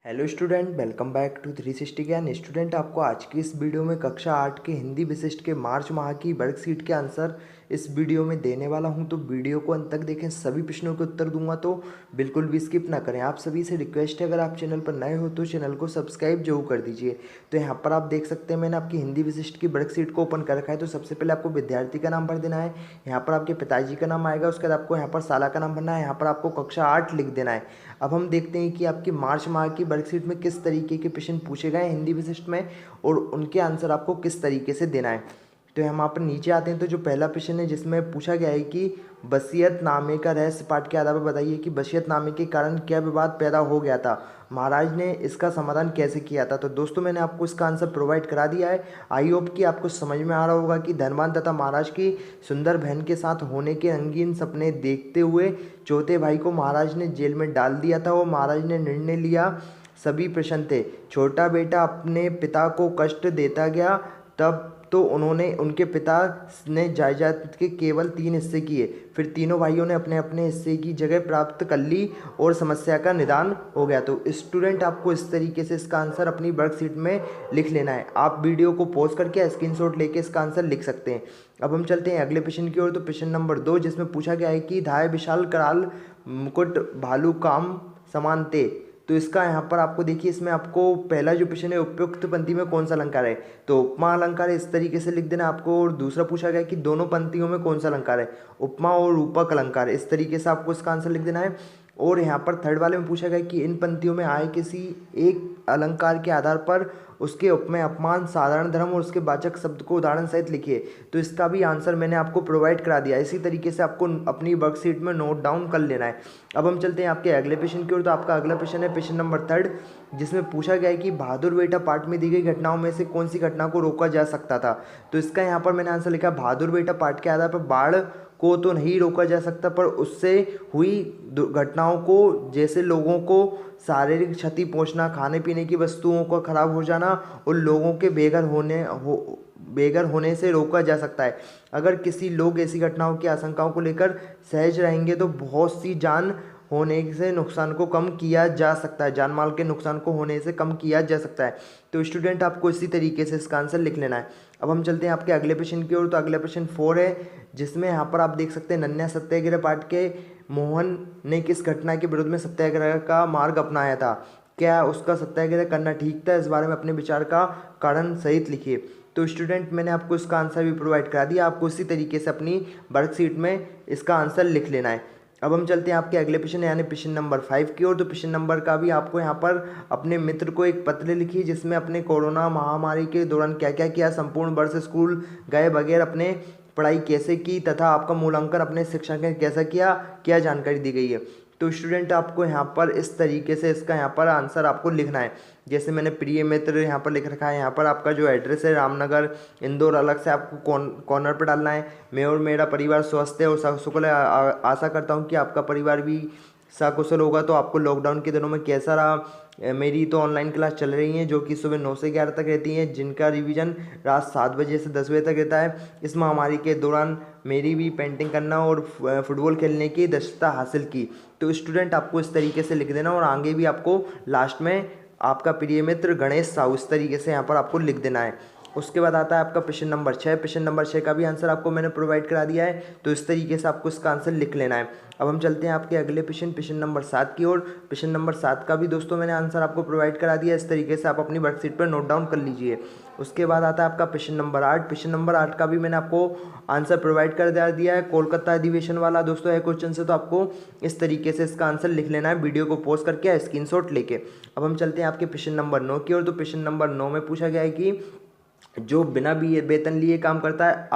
Hello student, welcome back to 360 Gyan. Student, आपको आज की इस वीडियो में कक्षा 8 के हिंदी विशिष्ट के मार्च माह की वर्कशीट के आंसर इस वीडियो में देने वाला हूं, तो वीडियो को अंत तक देखें। सभी प्रश्नों के उत्तर दूंगा, तो बिल्कुल भी स्किप ना करें। आप सभी से रिक्वेस्ट है, अगर आप चैनल पर नए हो तो चैनल को सब्सक्राइब जरूर कर दीजिए। तो यहाँ पर आप देख सकते हैं, मैंने आपकी हिंदी विशिष्ट की वर्कशीट को ओपन कर रखा है। तो सबसे पहले आपको विद्यार्थी का नाम भर देना है। यहाँ पर आपके पिताजी का नाम आएगा, उसके बाद आपको यहाँ पर साला का नाम भरना है। यहाँ पर आपको कक्षा 8 लिख देना है। अब हम देखते हैं कि आपकी मार्च माह की वर्कशीट में किस तरीके के प्रश्न पूछे गए हिंदी विशिष्ट में, और उनके आंसर आपको किस तरीके से देना है। तो हम यहाँ पर नीचे आते हैं, तो जो पहला प्रश्न है जिसमें पूछा गया है कि वसीयतनामे का रहस्य पाठ के आधार पर बताइए कि वसीयतनामे के कारण क्या विवाद पैदा हो गया था, महाराज ने इसका समाधान कैसे किया था। तो दोस्तों, मैंने आपको इसका आंसर प्रोवाइड करा दिया है। आई होप कि आपको समझ में आ रहा होगा कि धनवान तथा महाराज की सुंदर बहन के साथ होने के रंगीन सपने देखते हुए चौथे भाई को महाराज ने जेल में डाल दिया था और महाराज ने निर्णय लिया। सभी प्रश्न थे, छोटा बेटा अपने पिता को कष्ट देता गया, तब तो उन्होंने उनके पिता ने जायदाद के केवल 3 हिस्से किए। फिर तीनों भाइयों ने अपने अपने हिस्से की जगह प्राप्त कर ली और समस्या का निदान हो गया। तो स्टूडेंट, आपको इस तरीके से इसका आंसर अपनी वर्कशीट में लिख लेना है। आप वीडियो को पॉज करके स्क्रीनशॉट लेके इसका आंसर लिख सकते हैं। अब हम चलते हैं अगले प्रश्न की ओर। तो प्रश्न नंबर 2, जिसमें पूछा गया है कि धाय विशाल कराल मुकुट भालू काम समान थे। तो इसका यहाँ पर आपको देखिए, इसमें आपको पहला जो प्रश्न है, उपयुक्त पंक्ति में कौन सा अलंकार है। तो उपमा अलंकार है, इस तरीके से लिख देना आपको। और दूसरा पूछा गया कि दोनों पंक्तियों में कौन सा अलंकार है, उपमा और रूपक अलंकार, इस तरीके से आपको इसका आंसर लिख देना है। और यहाँ पर थर्ड वाले में पूछा गया कि इन पंक्तियों में आए किसी एक अलंकार के आधार पर उसके उपमेय, अपमान, साधारण धर्म और उसके वाचक शब्द को उदाहरण सहित लिखिए। तो इसका भी आंसर मैंने आपको प्रोवाइड करा दिया। इसी तरीके से आपको अपनी वर्कशीट में नोट डाउन कर लेना है। अब हम चलते हैं आपके अगले प्रश्न की ओर। तो आपका अगला प्रश्न है प्रश्न नंबर 3, जिसमें पूछा गया है कि बहादुर बेटा पाठ में दी गई घटनाओं में से कौन सी घटना को रोका जा सकता था। तो इसका यहाँ पर मैंने आंसर लिखा, बहादुर बेटा पाठ के आधार पर बाढ़ को तो नहीं रोका जा सकता, पर उससे हुई घटनाओं को, जैसे लोगों को शारीरिक क्षति पहुंचना, खाने पीने की वस्तुओं का खराब हो जाना और लोगों के बेघर होने से रोका जा सकता है। अगर किसी लोग ऐसी घटनाओं की आशंकाओं को लेकर सहज रहेंगे तो बहुत सी जान होने से नुकसान को कम किया जा सकता है, जान माल के नुकसान को होने से कम किया जा सकता है। तो स्टूडेंट, आपको इसी तरीके से इसका आंसर लिख लेना है। अब हम चलते हैं आपके अगले प्रश्न की ओर। तो अगला प्रश्न 4 है, जिसमें यहाँ पर आप देख सकते हैं नन्या सत्याग्रह पाठ के मोहन ने किस घटना के विरुद्ध में सत्याग्रह का मार्ग अपनाया था, क्या उसका सत्याग्रह करना ठीक था, इस बारे में अपने विचार का कारण सहित लिखिए। तो स्टूडेंट, मैंने आपको इसका आंसर भी प्रोवाइड करा दिया। आपको इसी तरीके से अपनी वर्कशीट में इसका आंसर लिख लेना है। अब हम चलते हैं आपके अगले प्रश्न यानी प्रश्न नंबर 5 की ओर। तो प्रश्न नंबर का भी आपको यहाँ पर अपने मित्र को एक पत्र लिखिए, जिसमें अपने कोरोना महामारी के दौरान क्या क्या किया, संपूर्ण वर्ष स्कूल गए बगैर अपने पढ़ाई कैसे की तथा आपका मूल्यांकन अपने शिक्षक ने कैसा किया, क्या जानकारी दी गई है। तो स्टूडेंट, आपको यहाँ पर इस तरीके से इसका यहाँ पर आंसर आपको लिखना है। जैसे मैंने प्रिय मित्र यहाँ पर लिख रखा है। यहाँ पर आपका जो एड्रेस है रामनगर इंदौर, अलग से आपको कॉर्नर पर डालना है। मैं और मेरा परिवार स्वस्थ है और सकुशल है। आशा करता हूँ कि आपका परिवार भी सकुशल होगा। तो आपको लॉकडाउन के दिनों में कैसा रहा। मेरी तो ऑनलाइन क्लास चल रही हैं, जो कि सुबह 9 से 11 तक रहती हैं, जिनका रिवीजन रात 7 बजे से 10 बजे तक रहता है। इस महामारी के दौरान मेरी भी पेंटिंग करना और फुटबॉल खेलने की दक्षता हासिल की। तो स्टूडेंट, आपको इस तरीके से लिख देना और आगे भी आपको लास्ट में आपका प्रिय मित्र गणेश साहू, इस तरीके से यहाँ पर आपको लिख देना है। उसके बाद आता है आपका प्रश्न नंबर 6। प्रश्न नंबर 6 का भी आंसर आपको मैंने प्रोवाइड करा दिया है। तो इस तरीके से आपको इसका आंसर लिख लेना है। अब हम चलते हैं आपके अगले प्रश्न नंबर 7 की ओर। प्रश्न नंबर 7 का भी दोस्तों मैंने आंसर आपको प्रोवाइड करा दिया। इस तरीके से आप अपनी वर्कशीट पर नोट डाउन कर लीजिए। उसके बाद आता है आपका प्रश्न नंबर 8। प्रश्न नंबर 8 का भी मैंने आपको आंसर प्रोवाइड कर दिया है। कोलकाता अधिवेशन वाला दोस्तों है क्वेश्चन से, तो आपको इस तरीके से इसका आंसर लिख लेना है, वीडियो को पॉज करके स्क्रीनशॉट लेके। अब हम चलते हैं आपके प्रश्न नंबर 9 की ओर। तो प्रश्न नंबर 9 में पूछा गया है कि जो बिना वेतन लिए काम करता है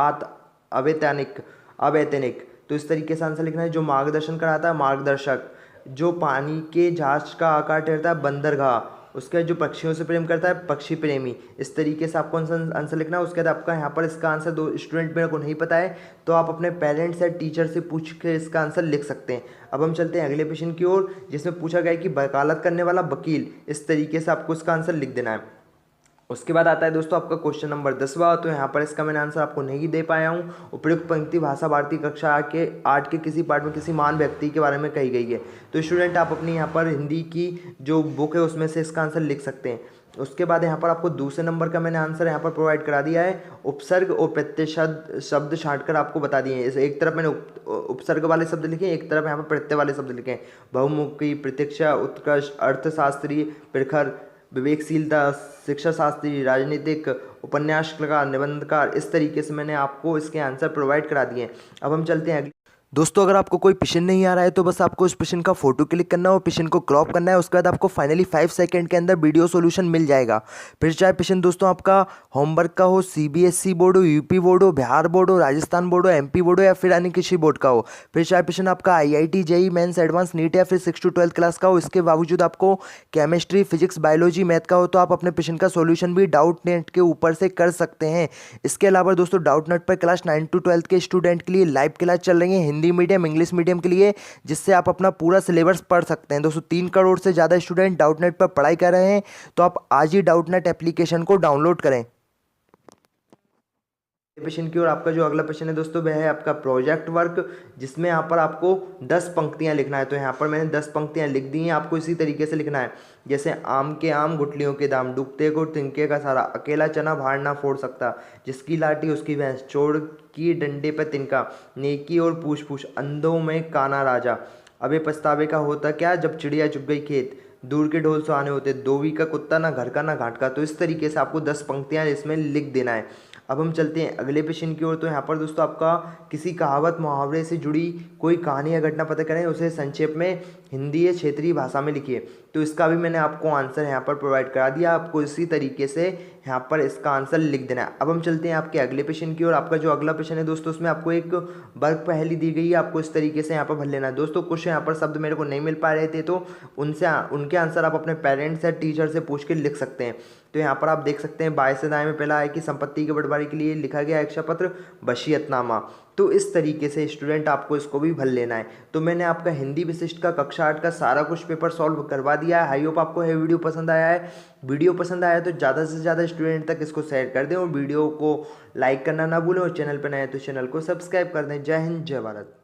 अवैतनिक। तो इस तरीके से आंसर लिखना है। जो मार्गदर्शन कराता है मार्गदर्शक, जो पानी के जहाज का आकार ठहरता है बंदरगाह, उसके जो पक्षियों से प्रेम करता है पक्षी प्रेमी। इस तरीके से आपको आंसर लिखना है। उसके बाद आपका यहाँ पर इसका आंसर, दो स्टूडेंट मेरे को नहीं पता है तो आप अपने पेरेंट्स या टीचर से पूछ के इसका आंसर लिख सकते हैं। अब हम चलते हैं अगले प्रश्न की ओर, जिसमें पूछा गया है कि वकालत करने वाला वकील, इस तरीके से आपको इसका आंसर लिख देना है। उसके बाद आता है दोस्तों आपका क्वेश्चन नंबर 10वां। तो यहाँ पर इसका मैंने आंसर आपको नहीं दे पाया हूँ। उपयुक्त पंक्ति भाषा भारती कक्षा आठ के किसी पाठ में किसी महान व्यक्ति के बारे में कही गई है। तो स्टूडेंट आप अपनी यहाँ पर हिंदी की जो बुक है उसमें से इसका आंसर लिख सकते हैं। उसके बाद यहाँ पर आपको दूसरे नंबर का मैंने आंसर यहाँ पर प्रोवाइड करा दिया है। उपसर्ग और प्रत्यय शब्द छांटकर आपको बता दिए हैं। एक तरफ मैंने उपसर्ग वाले शब्द लिखे, एक तरफ यहाँ पर प्रत्यय वाले शब्द लिखे हैं। बहुमुखी, प्रतीक्षा, उत्कृष्ट, अर्थशास्त्री, प्रखर, विवेकशीलता, शिक्षा शास्त्री, राजनीतिक, उपन्यासकार, निबंधकार, इस तरीके से मैंने आपको इसके आंसर प्रोवाइड करा दिए हैं। अब हम चलते हैं अगले। दोस्तों अगर आपको कोई प्रश्न नहीं आ रहा है तो बस आपको उस प्रश्न का फोटो क्लिक करना है और प्रश्न को क्रॉप करना है। उसके बाद आपको फाइनली 5 सेकंड के अंदर वीडियो सॉल्यूशन मिल जाएगा। फिर चाहे प्रश्न दोस्तों आपका होमवर्क का हो, सीबीएसई बोर्ड हो, यूपी बोर्ड हो, बिहार बोर्ड हो, राजस्थान बोर्ड हो, एमपी बोर्ड हो या फिर अन्य किसी बोर्ड का हो। फिर चाहे प्रश्न आपका IIT, JEE Mains, advance, NEET या फिर 6 to 12 क्लास का हो। इसके बावजूद आपको केमिस्ट्री, फिजिक्स, बायोलॉजी, मैथ का हो तो आप अपने प्रश्न का सॉल्यूशन भी डाउट नेट के ऊपर से कर सकते हैं। इसके अलावा दोस्तों डाउट नेट पर क्लास 9 to 12 के स्टूडेंट के लिए लाइव क्लास चल रही है, हिंदी मीडियम, इंग्लिश मीडियम के लिए, जिससे आप अपना पूरा सिलेबस पढ़ सकते हैं। दोस्तों 3 करोड़ से ज़्यादा स्टूडेंट डाउट नेट पर पढ़ाई कर रहे हैं, तो आप आज ही डाउट नेट एप्लीकेशन को डाउनलोड करें। प्रश्न की और आपका जो अगला प्रश्न है दोस्तों वह है आपका प्रोजेक्ट वर्क, जिसमें यहाँ पर आपको 10 पंक्तियाँ लिखना है। तो यहाँ पर मैंने 10 पंक्तियाँ लिख दी हैं, आपको इसी तरीके से लिखना है। जैसे आम के आम गुठलियों के दाम, डूबते को तिनके का सारा, अकेला चना भार ना फोड़ सकता, जिसकी लाठी उसकी भैंस, चोर की डंडे पर तिनका, नेकी और पूछ पूछ, अंधों में काना राजा, अबे पछतावे का होता क्या जब चिड़िया चुग गई खेत, दूर के ढोल सुहाने होते, दोवी का कुत्ता ना घर का ना घाट का। तो इस तरीके से आपको 10 पंक्तियाँ इसमें लिख देना है। अब हम चलते हैं अगले प्रश्न की ओर। तो यहाँ पर दोस्तों आपका किसी कहावत मुहावरे से जुड़ी कोई कहानी या घटना पता करें, उसे संक्षेप में हिंदी या क्षेत्रीय भाषा में लिखिए। तो इसका भी मैंने आपको आंसर यहाँ पर प्रोवाइड करा दिया, आपको इसी तरीके से यहाँ पर इसका आंसर लिख देना है। अब हम चलते हैं आपके अगले प्रश्न की ओर। आपका जो अगला प्रश्न है दोस्तों उसमें आपको एक वर्ग पहेली दी गई है, आपको इस तरीके से यहाँ पर भर लेना है। दोस्तों कुछ यहाँ पर शब्द मेरे को नहीं मिल पा रहे थे तो उनके आंसर आप अपने पेरेंट्स या टीचर से पूछ के लिख सकते हैं। तो यहाँ पर आप देख सकते हैं बाएं से दाएं में पहला है कि संपत्ति के बंटवारे के लिए लिखा गया इच्छा पत्र, वसीयतनामा। तो इस तरीके से स्टूडेंट आपको इसको भी भर लेना है। तो मैंने आपका हिंदी विशिष्ट का कक्षा 8 का सारा कुछ पेपर सॉल्व करवा दिया है। आई होप आपको यह वीडियो पसंद आया है। वीडियो पसंद आया तो ज़्यादा से ज़्यादा स्टूडेंट तक इसको शेयर कर दें और वीडियो को लाइक करना ना भूलें, और चैनल पर नए हैं तो चैनल को सब्सक्राइब कर दें। जय हिंद, जय भारत।